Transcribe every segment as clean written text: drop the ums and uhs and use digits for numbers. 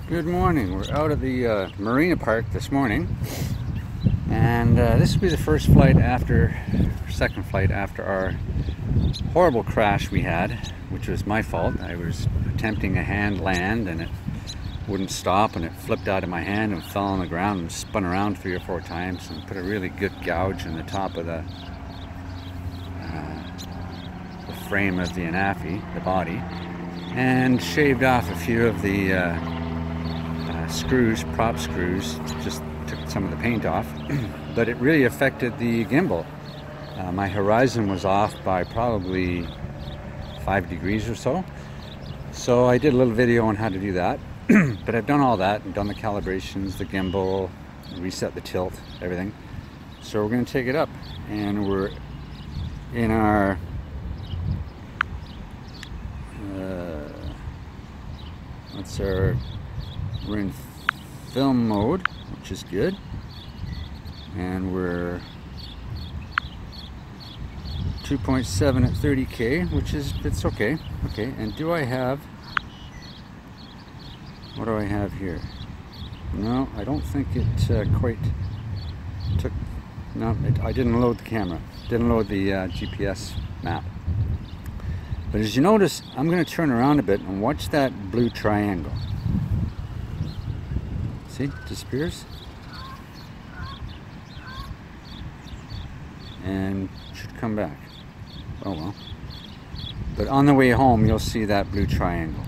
Good morning. We're out at the Marina Park this morning, and this will be the second flight after our horrible crash we had, which was my fault. I was attempting a hand land and it wouldn't stop, and it flipped out of my hand and fell on the ground and spun around 3 or 4 times and put a really good gouge in the top of the frame of the Anafi, the body, and shaved off a few of the prop screws, just took some of the paint off. But it really affected the gimbal. My horizon was off by probably 5 degrees or so. So I did a little video on how to do that. But I've done all that and done the calibrations, the gimbal, reset the tilt, everything. So we're going to take it up, and we're in our we're in film mode, which is good, and we're 2.7 at 30K, it's okay. Okay, and what do I have here? No, I don't think it quite took. No, I didn't load the camera. Didn't load the GPS map. But as you notice, I'm going to turn around a bit and watch that blue triangle. See, it disappears. And should come back. Oh well. But on the way home, you'll see that blue triangle.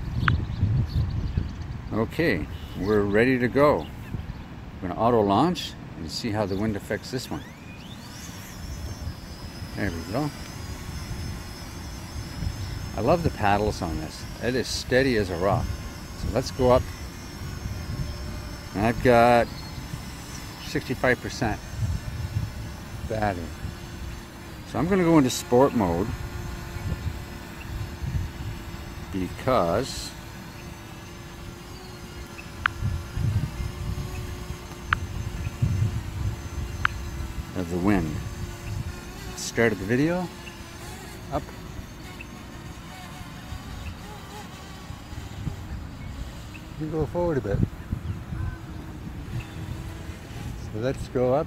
Okay, we're ready to go. We're going to auto launch and see how the wind affects this one. There we go. I love the paddles on this. It is steady as a rock. So let's go up. And I've got 65% battery. So I'm going to go into sport mode because of the wind. Started the video. Up. You go forward a bit. So let's go up.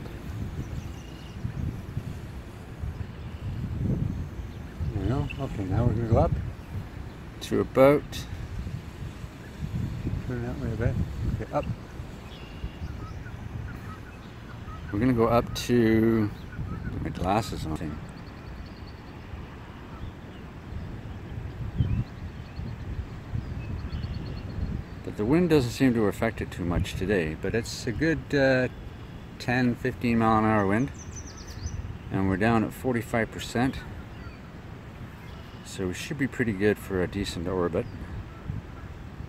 There we go. Okay, now we're going to go up to about, turn that way a bit. Okay, up. We're going to go up to, put my glasses on. But the wind doesn't seem to affect it too much today, but it's a good 10-15 mile an hour wind, and we're down at 45%, so we should be pretty good for a decent orbit.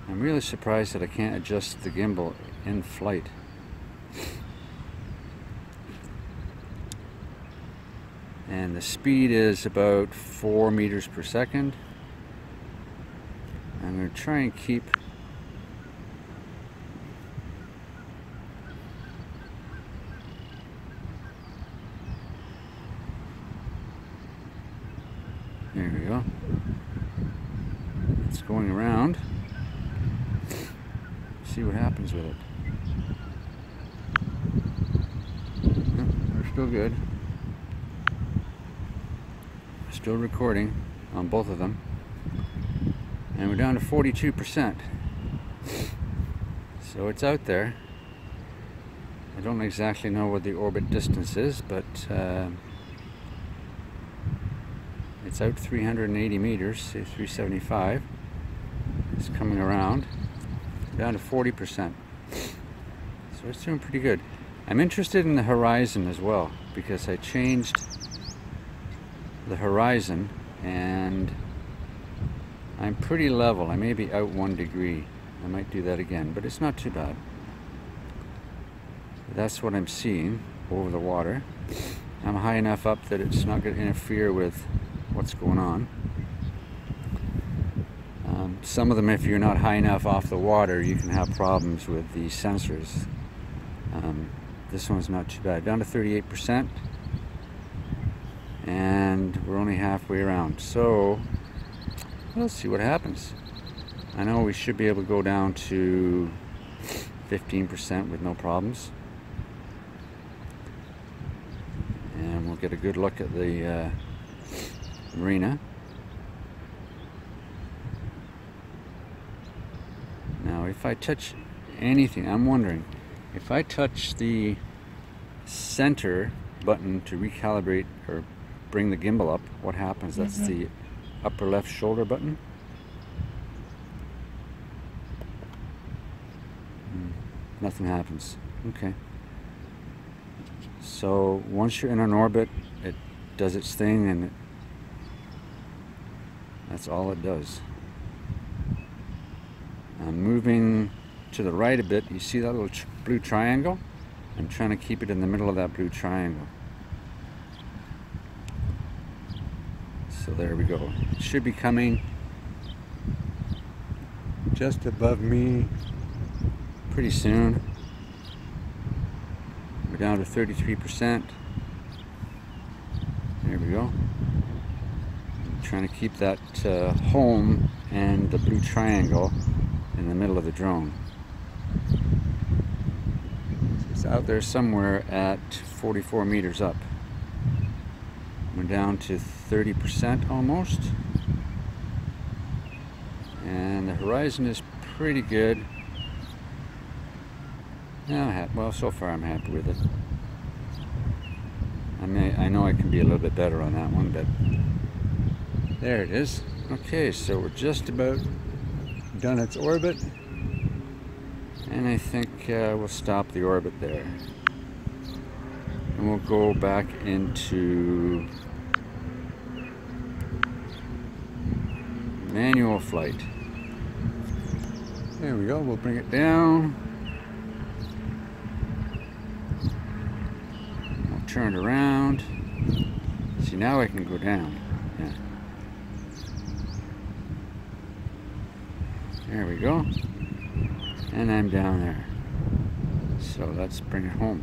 I'm really surprised that I can't adjust the gimbal in flight. And the speed is about 4 meters per second. I'm going to try and keep there we go. It's going around. See what happens with it. Yep, we're still good. Still recording on both of them. And we're down to 42%. So it's out there. I don't exactly know what the orbit distance is, but it's out 380 meters, say 375. It's coming around. Down to 40%. So it's doing pretty good. I'm interested in the horizon as well, because I changed the horizon and I'm pretty level. I may be out 1 degree. I might do that again, but it's not too bad. That's what I'm seeing over the water. I'm high enough up that it's not going to interfere with what's going on. Some of them, if you're not high enough off the water, you can have problems with the sensors. This one's not too bad. Down to 38%. And we're only halfway around. So let's see what happens. I know we should be able to go down to 15% with no problems. And we'll get a good look at the MARINA. Now if I touch anything, I'm wondering, if I touch the center button to recalibrate or bring the gimbal up, what happens? That's the upper left shoulder button. Nothing happens. Okay. So once you're in an orbit, it does its thing, and that's all it does. I'm moving to the right a bit. You see that little blue triangle? I'm trying to keep it in the middle of that blue triangle. So there we go. It should be coming just above me pretty soon. We're down to 33%. There we go. I'm trying to keep that home and the blue triangle in the middle of the drone. It's out there somewhere at 44 meters up. We're down to 30% almost. And the horizon is pretty good. Yeah, well, so far I'm happy with it. I know I can be a little bit better on that one, but there it is. Okay, so we're just about done its orbit, and I think we'll stop the orbit there, and we'll go back into manual flight. There we go. We'll bring it down. We'll turn it around. See, now I can go down. Yeah. There we go. And I'm down there. So let's bring it home.